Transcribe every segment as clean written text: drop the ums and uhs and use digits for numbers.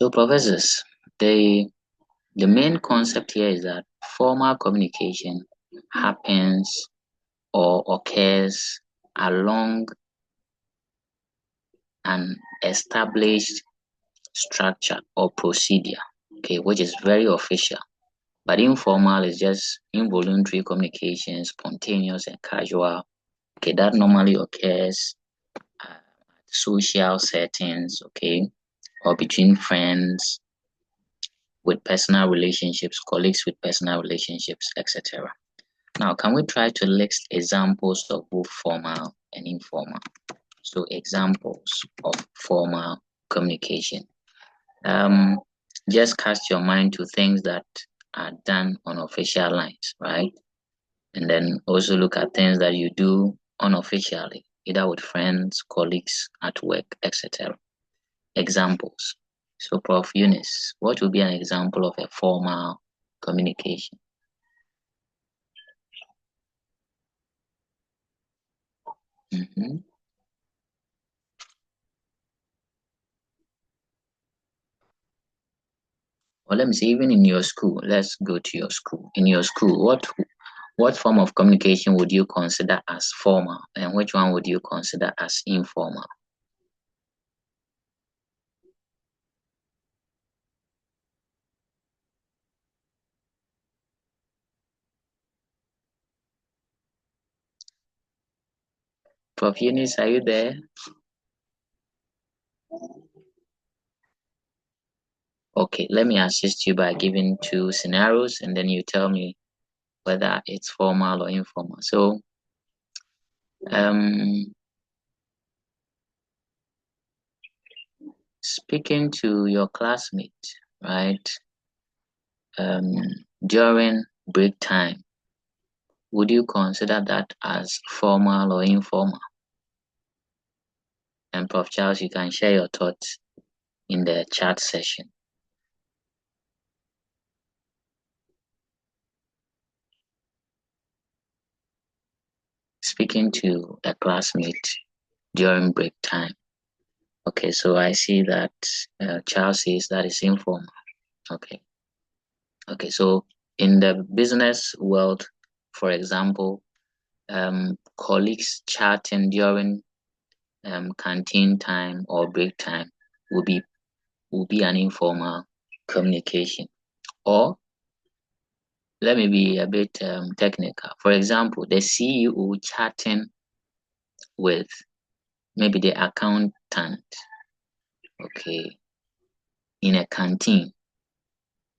So professors, the main concept here is that formal communication happens or occurs along an established structure or procedure, okay, which is very official. But informal is just involuntary communication, spontaneous and casual, okay, that normally occurs at social settings, okay, or between friends, with personal relationships, colleagues with personal relationships, etc. Now, can we try to list examples of both formal and informal? So, examples of formal communication. Um, just cast your mind to things that are done on official lines, right? And then also look at things that you do unofficially, either with friends, colleagues, at work, etc. Examples. So, Prof. Eunice, what would be an example of a formal communication? Mm-hmm. Or let me say, even in your school, let's go to your school. In your school, what form of communication would you consider as formal, and which one would you consider as informal? Prof. Eunice, are you there? Okay, let me assist you by giving two scenarios, and then you tell me whether it's formal or informal. So, um, speaking to your classmate, right, um, during break time, would you consider that as formal or informal? And Prof. Charles, you can share your thoughts in the chat session. Speaking to a classmate during break time. Okay, so I see that Charles says that is informal. Okay. Okay, so in the business world, for example, colleagues chatting during canteen time or break time will be an informal communication. Or let me be a bit technical. For example, the CEO chatting with maybe the accountant, okay, in a canteen.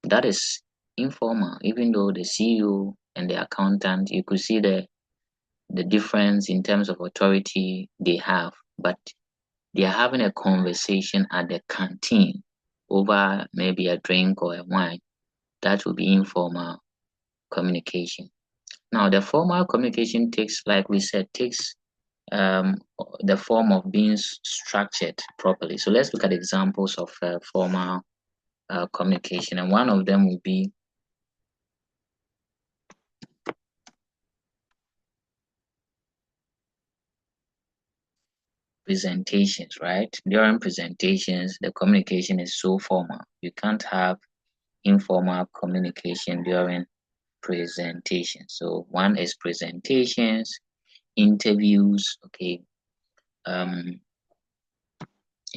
That is informal, even though the CEO and the accountant, you could see the difference in terms of authority they have, but they are having a conversation at the canteen over maybe a drink or a wine. That will be informal communication. Now, the formal communication takes, like we said, takes the form of being structured properly. So let's look at examples of formal communication, and one of them will be presentations, right? During presentations, the communication is so formal. You can't have informal communication during presentation. So one is presentations, interviews. Okay. In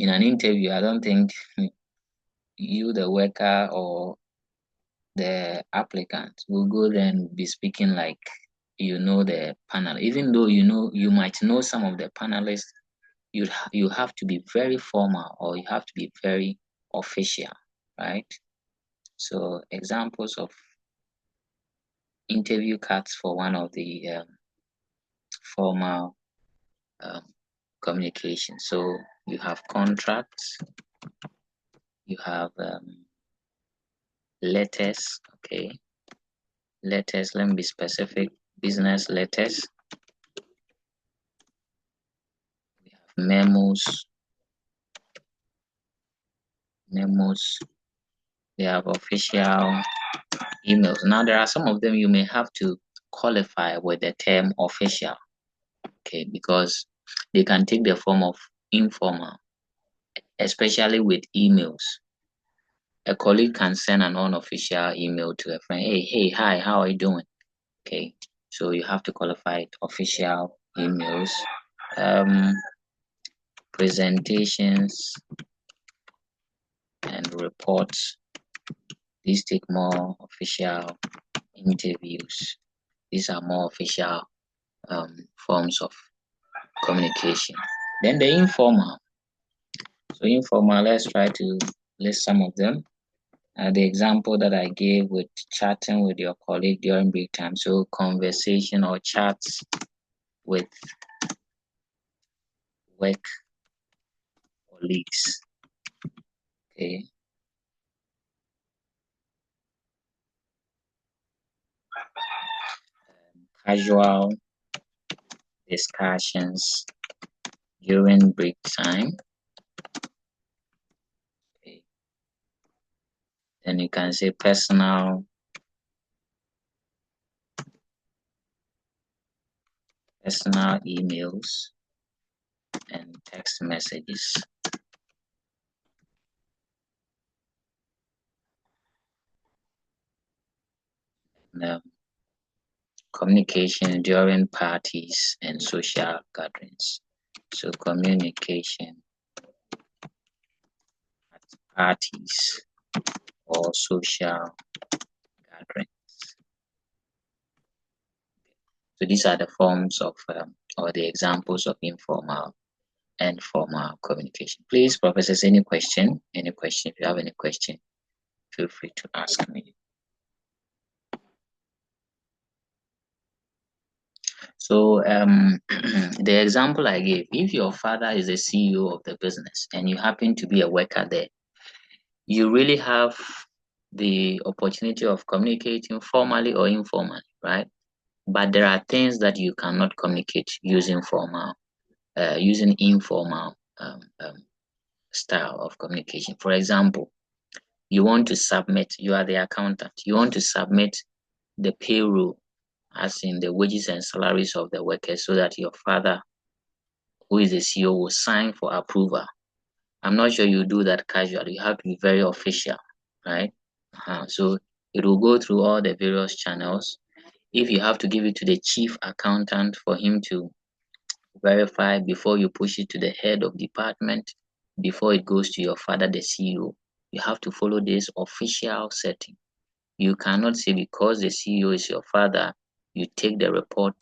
an interview, I don't think you, the worker, or the applicant will go there and be speaking like you know the panel. Even though you might know some of the panelists, you have to be very formal, or you have to be very official, right? So examples of interview cards for one of the formal um, communication. So you have contracts, you have letters, okay, letters, let me be specific, business letters, we have memos, we have official emails. Now there are some of them you may have to qualify with the term official, okay, because they can take the form of informal, especially with emails. a colleague can send an unofficial email to a friend. Hey, hi, how are you doing? Okay, so you have to qualify it. Official emails, presentations and reports. These take more official. Interviews. These are more official forms of communication. Then the informal. So informal, let's try to list some of them. The example that I gave with chatting with your colleague during break time. So conversation or chats with work colleagues. Okay. Casual discussions during break time. Okay. Then you can say personal emails and text messages. Communication during parties and social gatherings. So communication at parties or social gatherings. So these are the forms of or the examples of informal and formal communication. Please, professors, any question? Any question? If you have any question, feel free to ask me. So the example I gave, if your father is the CEO of the business and you happen to be a worker there, you really have the opportunity of communicating formally or informally, right? But there are things that you cannot communicate using using informal style of communication. For example, you want to submit, you are the accountant, you want to submit the payroll, as in the wages and salaries of the workers, so that your father, who is the CEO, will sign for approval. I'm not sure you do that casually. You have to be very official, right? So it will go through all the various channels. If you have to give it to the chief accountant for him to verify before you push it to the head of department, before it goes to your father, the CEO, you have to follow this official setting. You cannot say because the CEO is your father, you take the report,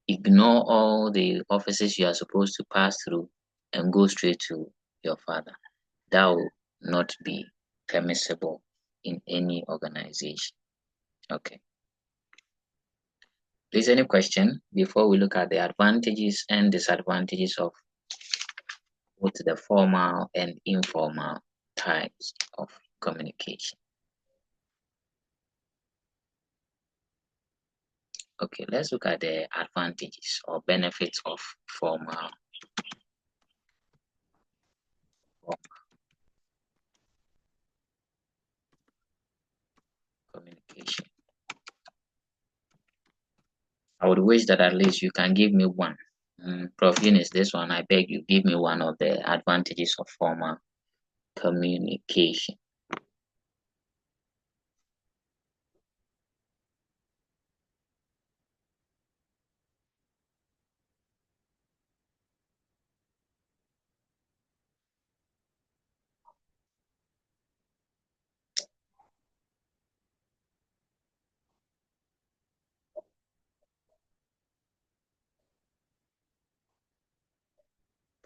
ignore all the offices you are supposed to pass through, and go straight to your father. That will not be permissible in any organization. Okay. Please, any question before we look at the advantages and disadvantages of both the formal and informal types of communication? Okay, let's look at the advantages or benefits of formal communication. I would wish that at least you can give me one. Prof. Eunice, this one, I beg you, give me one of the advantages of formal communication.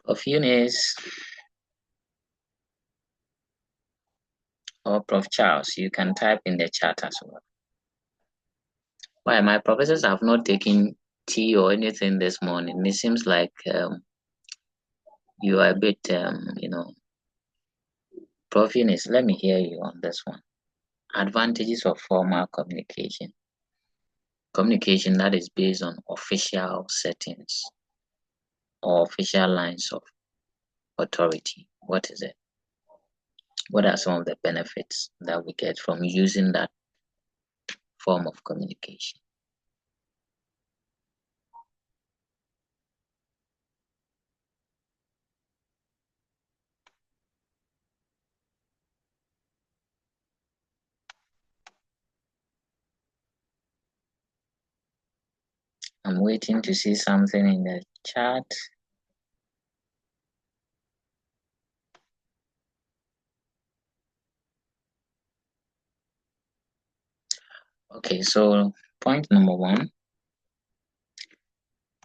Prof. Eunice or Prof. Charles, you can type in the chat as well. Why, my professors have not taken tea or anything this morning. It seems like you are a bit, Prof. Eunice, let me hear you on this one. Advantages of formal communication. Communication that is based on official settings or official lines of authority. What is it? What are some of the benefits that we get from using that form of communication? I'm waiting to see something in the chat. Okay, so point number 1,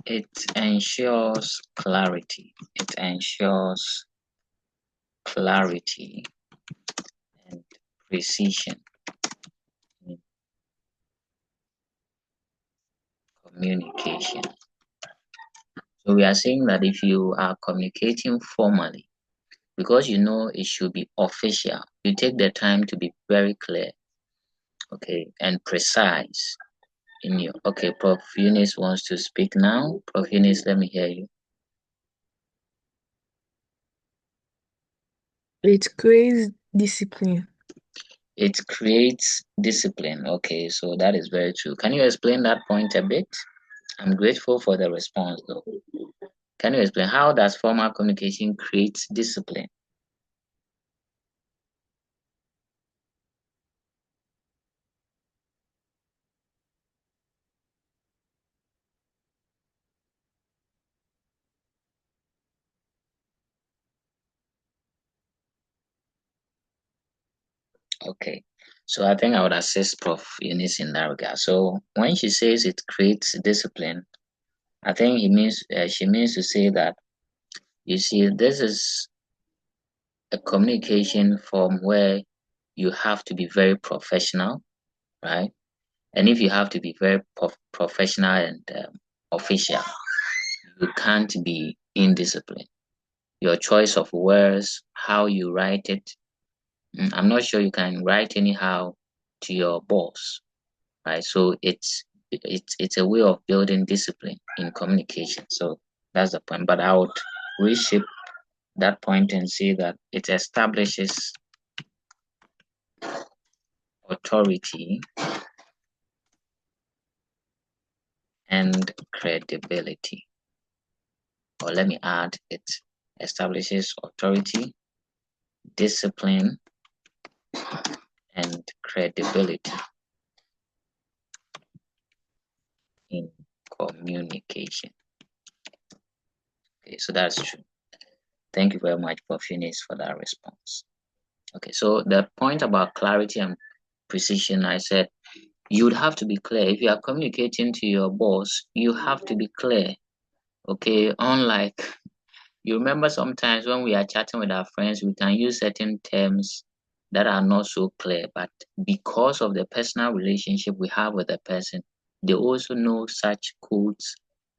it ensures clarity. It ensures clarity and precision in communication. So we are saying that if you are communicating formally, because you know it should be official, you take the time to be very clear, okay, and precise in your. Okay, Prof. Eunice wants to speak now. Prof. Eunice, let me hear you. It creates discipline. It creates discipline. Okay, so that is very true. Can you explain that point a bit? I'm grateful for the response though. Can you explain how does formal communication create discipline? Okay, so I think I would assist Prof. Eunice in that regard. So when she says it creates discipline, I think she means to say that, you see, this is a communication form where you have to be very professional, right? And if you have to be very professional and official, you can't be indisciplined. Your choice of words, how you write it, I'm not sure you can write anyhow to your boss, right? So it's a way of building discipline in communication. So that's the point. But I would reshape that point and say that it establishes authority and credibility. Or let me add, it establishes authority, discipline, and credibility in communication. Okay, so that's true. Thank you very much, Prof. Eunice, for that response. Okay, so the point about clarity and precision, I said you would have to be clear. If you are communicating to your boss, you have to be clear. Okay, unlike, you remember sometimes when we are chatting with our friends, we can use certain terms that are not so clear, but because of the personal relationship we have with the person, they also know such codes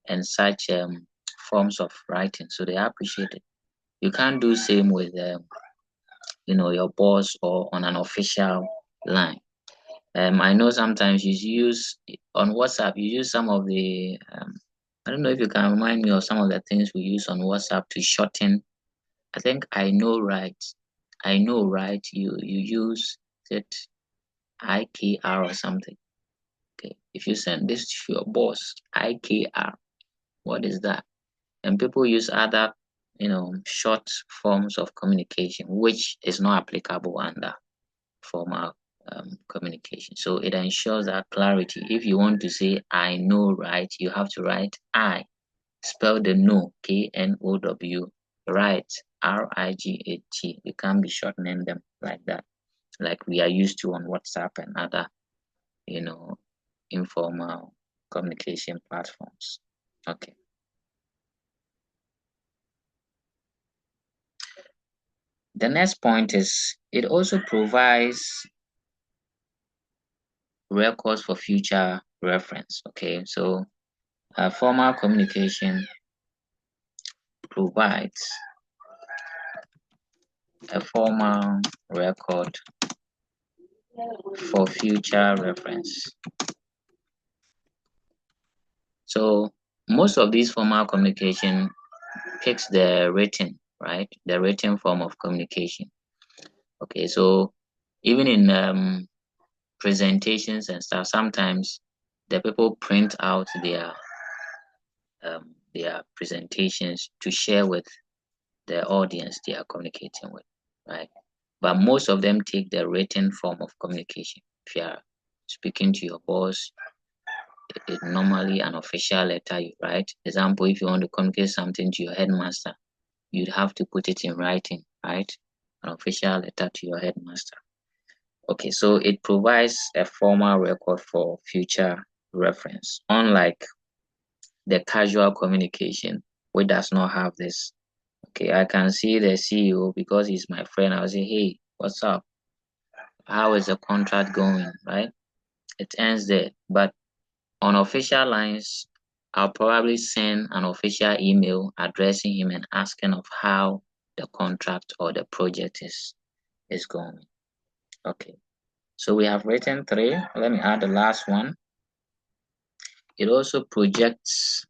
and such forms of writing, so they appreciate it. You can't do same with your boss or on an official line. I know sometimes you use on WhatsApp, you use some of the I don't know if you can remind me of some of the things we use on WhatsApp to shorten. I think I know right. I know right. You use it IKR or something. Okay. If you send this to your boss, IKR, what is that? And people use other, short forms of communication, which is not applicable under formal communication. So it ensures that clarity. If you want to say I know right, you have to write I. Spell the know, KNOW, right, RIGHT. You can't be shortening them like that, like we are used to on WhatsApp and other, informal communication platforms. Okay. The next point is it also provides records for future reference. Okay, so formal communication provides a formal record for future reference. So most of these formal communication picks the written, right? The written form of communication. Okay, so even in presentations and stuff, sometimes the people print out their presentations to share with the audience they are communicating with, right? But most of them take the written form of communication. If you are speaking to your boss, normally an official letter you write. Example, if you want to communicate something to your headmaster, you'd have to put it in writing, right? An official letter to your headmaster. Okay, so it provides a formal record for future reference, unlike the casual communication, which does not have this. Okay, I can see the CEO because he's my friend. I'll say, hey, what's up? How is the contract going? Right? It ends there. But on official lines, I'll probably send an official email addressing him and asking of how the contract or the project is going. Okay. So we have written 3. Let me add the last one. It also projects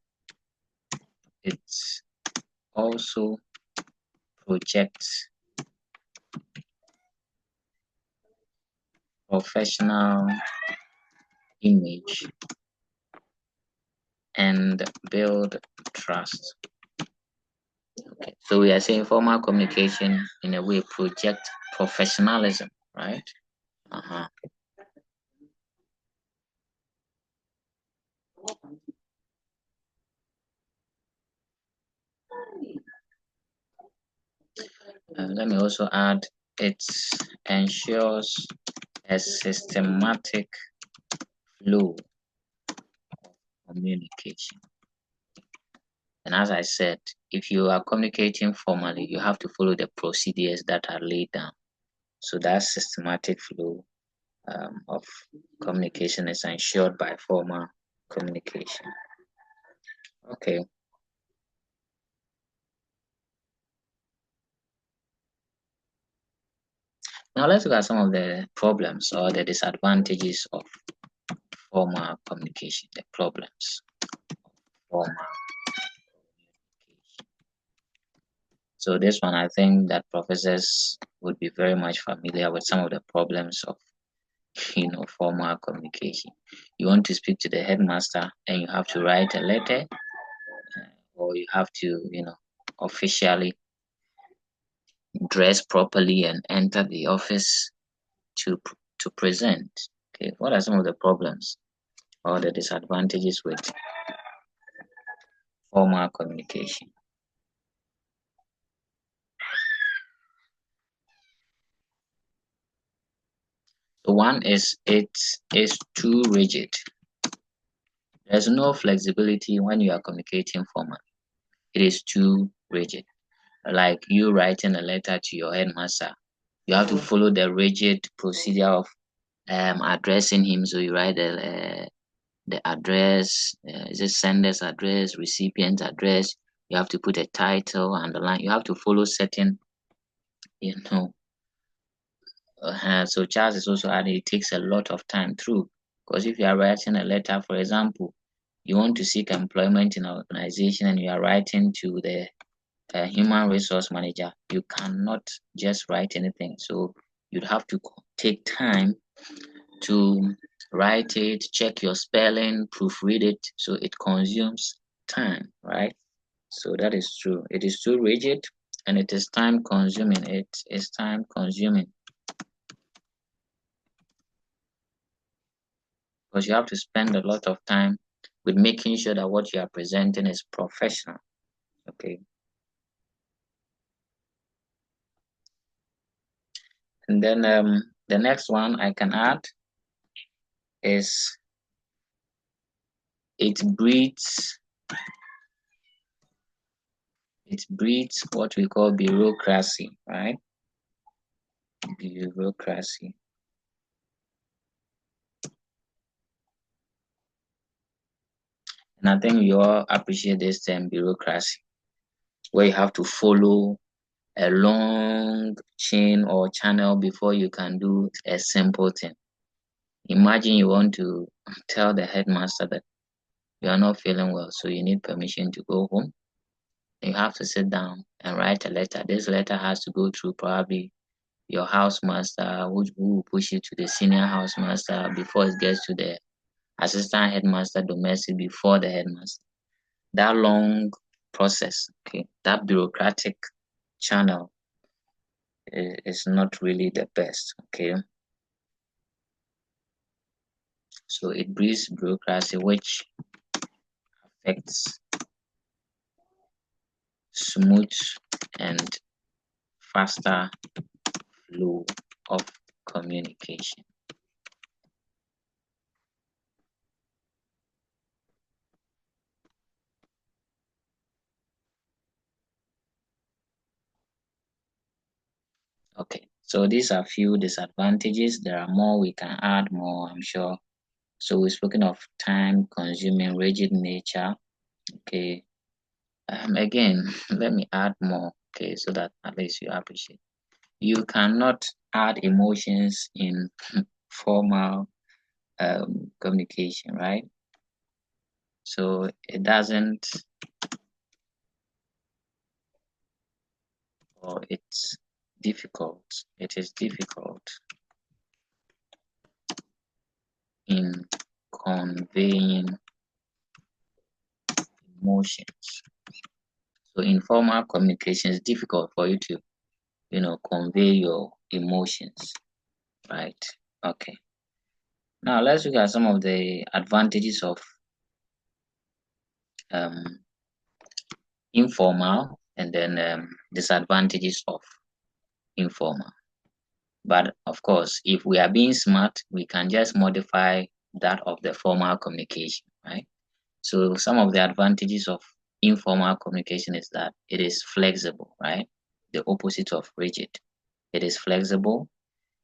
professional image and build trust. Okay, so we are saying formal communication in a way project professionalism, right? Let me also add, it ensures a systematic flow of communication. And as I said, if you are communicating formally, you have to follow the procedures that are laid down. So that systematic flow of communication is ensured by formal communication. Okay. Now let's look at some of the problems or the disadvantages of formal communication, the problems of formal communication. So this one, I think that professors would be very much familiar with some of the problems of formal communication. You want to speak to the headmaster and you have to write a letter, or you have to, officially dress properly and enter the office to present. Okay, what are some of the problems or the disadvantages with formal communication? So one is it is too rigid. There's no flexibility when you are communicating formally. It is too rigid. Like you writing a letter to your headmaster, you have to follow the rigid procedure of addressing him. So you write the address, is it sender's address, recipient address. You have to put a title and the line. You have to follow certain, so Charles is also adding it takes a lot of time through, because if you are writing a letter, for example, you want to seek employment in an organization and you are writing to the human resource manager, you cannot just write anything. So you'd have to take time to write it, check your spelling, proofread it. So it consumes time, right? So that is true. It is too rigid and it is time consuming. It is time consuming because you have to spend a lot of time with making sure that what you are presenting is professional. Okay. And then the next one I can add is it breeds what we call bureaucracy, right? Bureaucracy. And I think you all appreciate this term bureaucracy, where you have to follow a long chain or channel before you can do a simple thing. Imagine you want to tell the headmaster that you are not feeling well, so you need permission to go home. You have to sit down and write a letter. This letter has to go through probably your housemaster, who will push it to the senior housemaster before it gets to the assistant headmaster domestic before the headmaster. That long process, okay, that bureaucratic channel is not really the best, okay. So it breeds bureaucracy, which affects smooth and faster flow of communication. Okay, so these are few disadvantages. There are more, we can add more, I'm sure. So we've spoken of time consuming, rigid nature. Okay, again, let me add more, okay, so that at least you appreciate. You cannot add emotions in formal communication, right? So it doesn't, or it's difficult. It is difficult in conveying emotions. So informal communication is difficult for you to, convey your emotions, right? Okay. Now let's look at some of the advantages of um, informal and then disadvantages of informal. But of course, if we are being smart, we can just modify that of the formal communication, right? So some of the advantages of informal communication is that it is flexible, right? The opposite of rigid. It is flexible.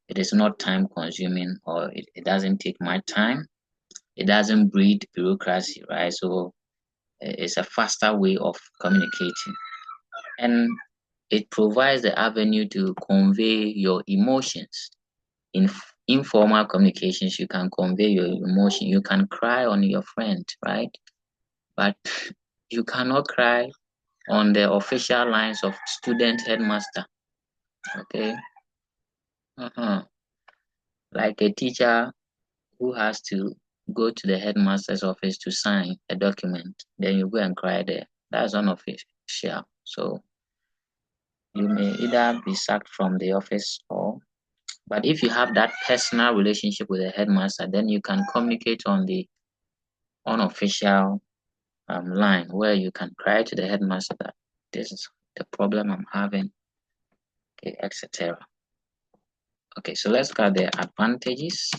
It is not time consuming, or it doesn't take much time. It doesn't breed bureaucracy, right? So it's a faster way of communicating. And it provides the avenue to convey your emotions. In informal communications, you can convey your emotion. You can cry on your friend, right? But you cannot cry on the official lines of student headmaster. Okay. Like a teacher who has to go to the headmaster's office to sign a document, then you go and cry there. That's unofficial. So you may either be sacked from the office, or but if you have that personal relationship with the headmaster, then you can communicate on the unofficial line where you can cry to the headmaster that this is the problem I'm having, okay, etc. Okay, so let's look at the advantages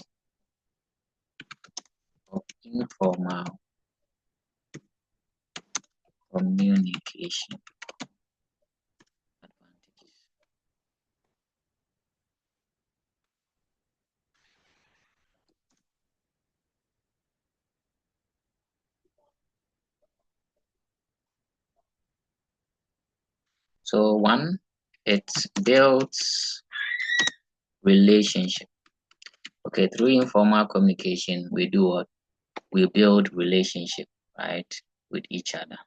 of informal communication. Advantages. So one, it builds relationship. Okay, through informal communication, we do what? We build relationship, right, with each other.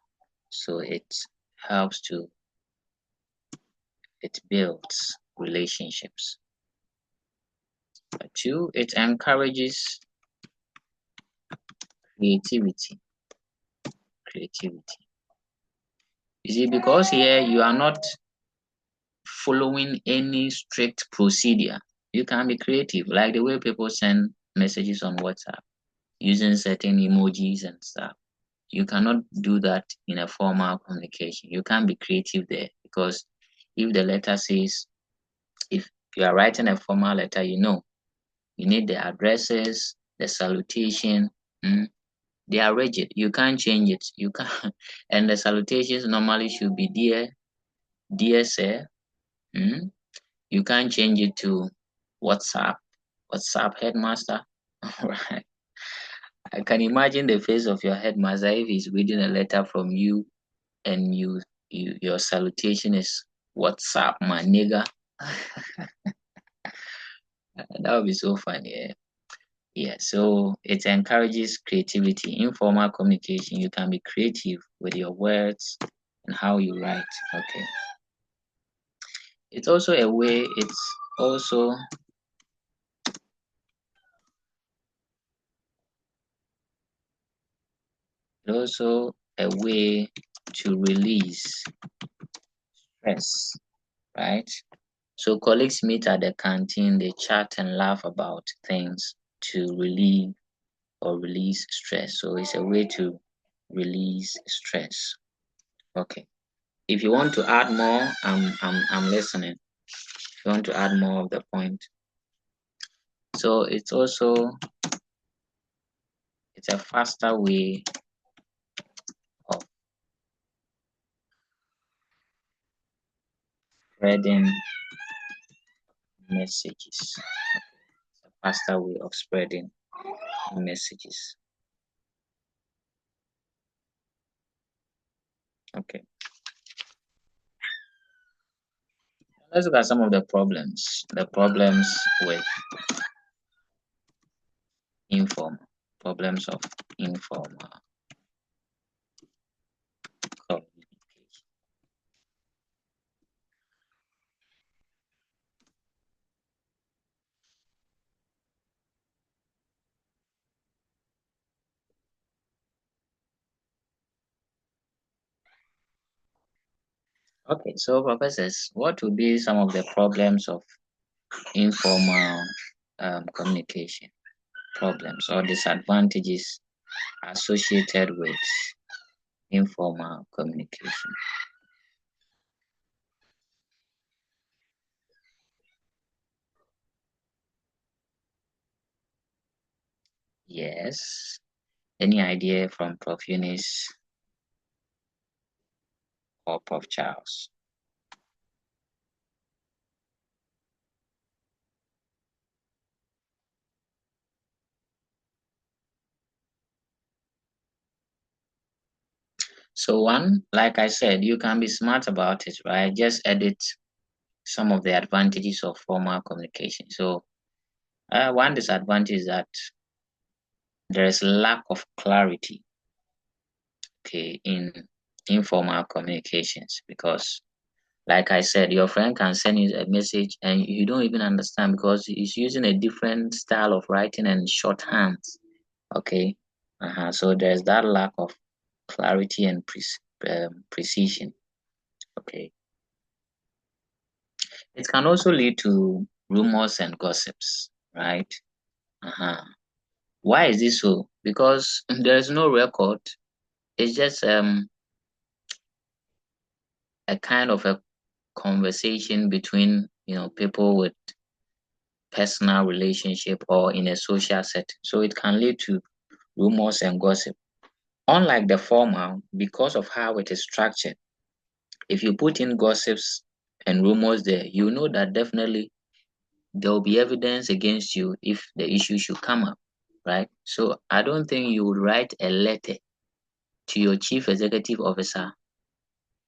So helps to, it builds relationships. Two, it encourages creativity. Creativity. You see, because here you are not following any strict procedure, you can be creative, like the way people send messages on WhatsApp using certain emojis and stuff. You cannot do that in a formal communication. You can't be creative there, because if the letter says, if you are writing a formal letter, you need the addresses, the salutation. They are rigid. You can't change it. You can't, and the salutations normally should be dear sir. You can't change it to WhatsApp, headmaster. Right. I can imagine the face of your headmaster if he's reading a letter from you and your salutation is WhatsApp, my nigga. That would be so funny. Yeah. Yeah. So it encourages creativity, informal communication. You can be creative with your words and how you write. Okay. It's also a way, also a way to release stress, right? So colleagues meet at the canteen, they chat and laugh about things to relieve or release stress. So it's a way to release stress. Okay. If you want to add more, I'm listening. If you want to add more of the point. So it's a faster way of spreading messages. It's a faster way of spreading messages. Okay. Let's look at some of the problems. The problems with problems of informal communication. Okay, so professors, what would be some of the problems of informal communication? Problems or disadvantages associated with informal communication? Yes. Any idea from Prof. Eunice or Prof. Charles? So one, like I said, you can be smart about it, right? Just edit some of the advantages of formal communication. So one disadvantage is that there is lack of clarity, okay, in informal communications, because like I said, your friend can send you a message and you don't even understand because he's using a different style of writing and shorthand. Okay. So there's that lack of clarity and precision. Okay. It can also lead to rumors and gossips, right? Why is this so? Because there is no record. It's just a kind of a conversation between people with personal relationship or in a social setting. So it can lead to rumors and gossip. Unlike the former, because of how it is structured, if you put in gossips and rumors there, you know that definitely there will be evidence against you if the issue should come up, right? So I don't think you would write a letter to your chief executive officer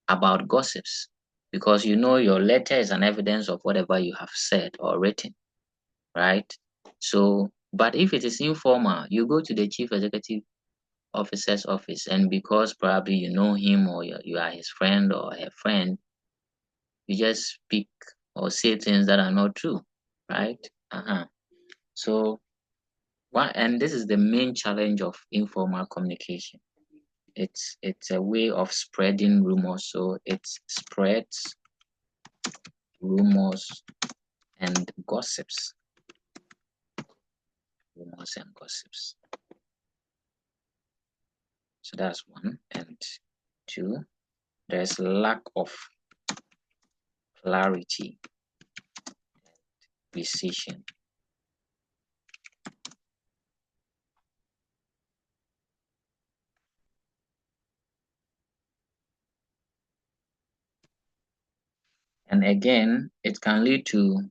about gossips because you know your letter is an evidence of whatever you have said or written, right? So, but if it is informal, you go to the chief executive officer's office, and because probably you know him or you are his friend or her friend, you just speak or say things that are not true, right? So, and this is the main challenge of informal communication. It's a way of spreading rumors, so it spreads rumors and gossips. Rumors and gossips. So that's one. And two, there's lack of clarity, precision. And again, it can lead to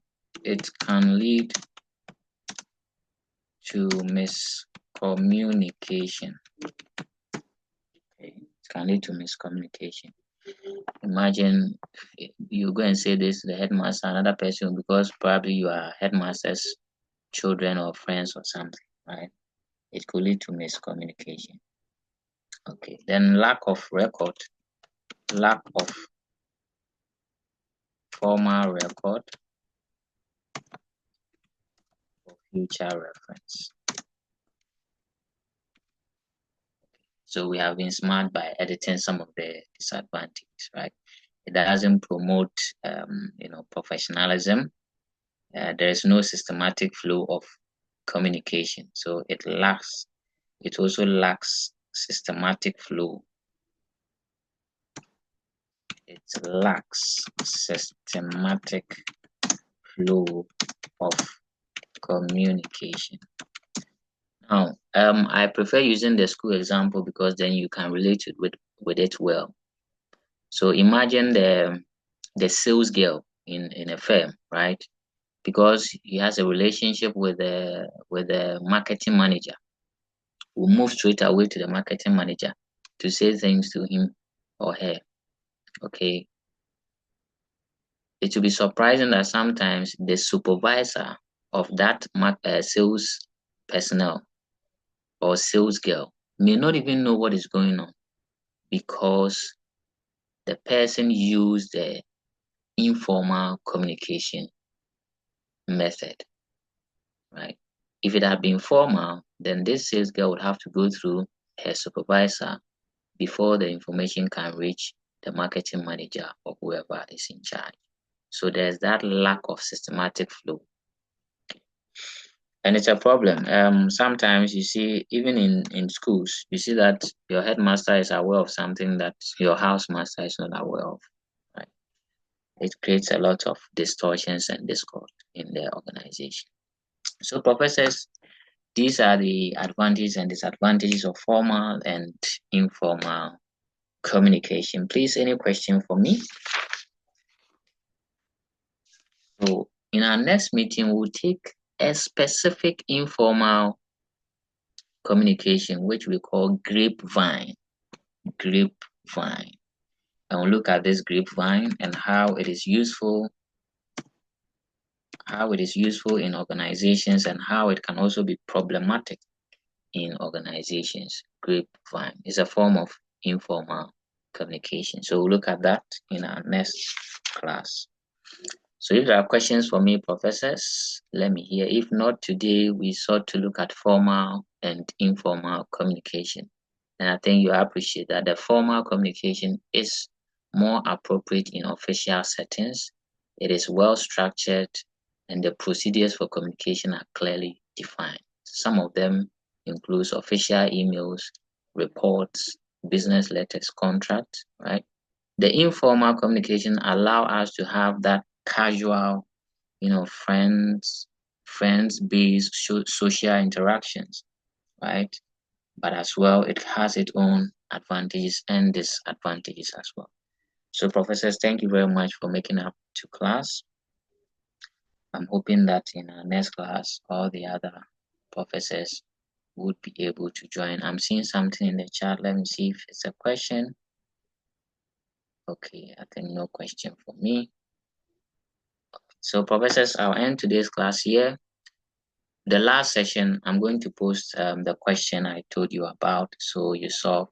miscommunication. Okay. It can lead to miscommunication. Imagine you go and say this to the headmaster, another person, because probably you are headmaster's children or friends or something, right? It could lead to miscommunication. Okay. Then lack of formal record for future reference. So we have been smart by editing some of the disadvantages, right? It doesn't promote, professionalism. There is no systematic flow of communication, so it lacks it also lacks systematic flow. It lacks systematic flow of communication. Now, I prefer using the school example because then you can relate it with it well. So imagine the sales girl in a firm, right? Because he has a relationship with the marketing manager. Will move straight away to the marketing manager to say things to him or her. Okay. It will be surprising that sometimes the supervisor of that sales personnel or sales girl may not even know what is going on because the person used the informal communication method, right? If it had been formal, then this sales girl would have to go through her supervisor before the information can reach the marketing manager or whoever is in charge. So there's that lack of systematic flow. And it's a problem. Sometimes you see, even in schools, you see that your headmaster is aware of something that your housemaster is not aware of. Right? It creates a lot of distortions and discord in the organization. So, professors, these are the advantages and disadvantages of formal and informal communication. Please, any question for me? So, in our next meeting, we'll take a specific informal communication, which we call grapevine. Grapevine. And we'll look at this grapevine and how it is useful in organizations and how it can also be problematic in organizations. Grapevine is a form of informal communication. So we'll look at that in our next class. So if there are questions for me, professors, let me hear. If not, today we sought to look at formal and informal communication. And I think you appreciate that the formal communication is more appropriate in official settings. It is well structured and the procedures for communication are clearly defined. Some of them include official emails, reports, business letters, contracts, right? The informal communication allow us to have that casual, friends-based social interactions, right? But as well, it has its own advantages and disadvantages as well. So professors, thank you very much for making up to class. I'm hoping that in our next class, all the other professors would be able to join. I'm seeing something in the chat. Let me see if it's a question. Okay, I think no question for me. So professors, I'll end today's class here. The last session, I'm going to post the question I told you about, so you solve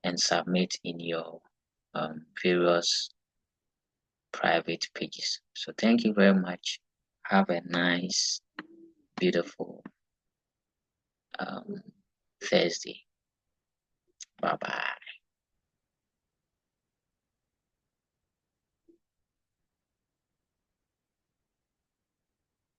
and submit in your various private pages. So thank you very much. Have a nice, beautiful Thursday. Bye-bye.